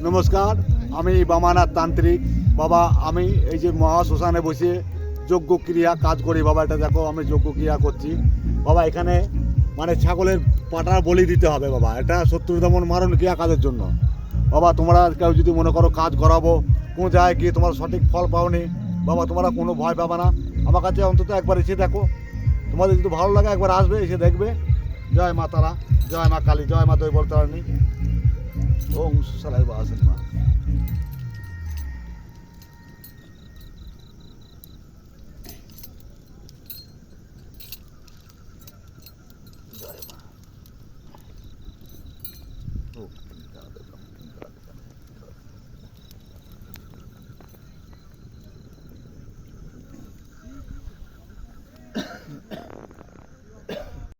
নমস্কার, আমি বামানাথ তান্ত্রিক। বাবা, আমি এই যে মহাশ্মশানে বসে যজ্ঞ ক্রিয়া কাজ করি। বাবা, এটা দেখো, আমি যজ্ঞ ক্রিয়া করছি। বাবা, এখানে মানে ছাগলের পাটার বলি দিতে হবে। বাবা, এটা শত্রু দমন মারণ ক্রিয়া কাজের জন্য। বাবা, তোমরা কেউ যদি মনে করো কাজ করাবো, কোনো জায়গায় গিয়ে তোমরা সঠিক ফল পাওনি, বাবা তোমরা কোনো ভয় পাবে না। আমার কাছে অন্তত একবার এসে দেখো। তোমাদের যদি ভালো লাগে একবার আসবে, এসে দেখবে। জয় মা তারা, জয় মা কালী, জয় মা দৈবল তারিণী। ওম সালাই বা আসেন মা। জয় মা। ও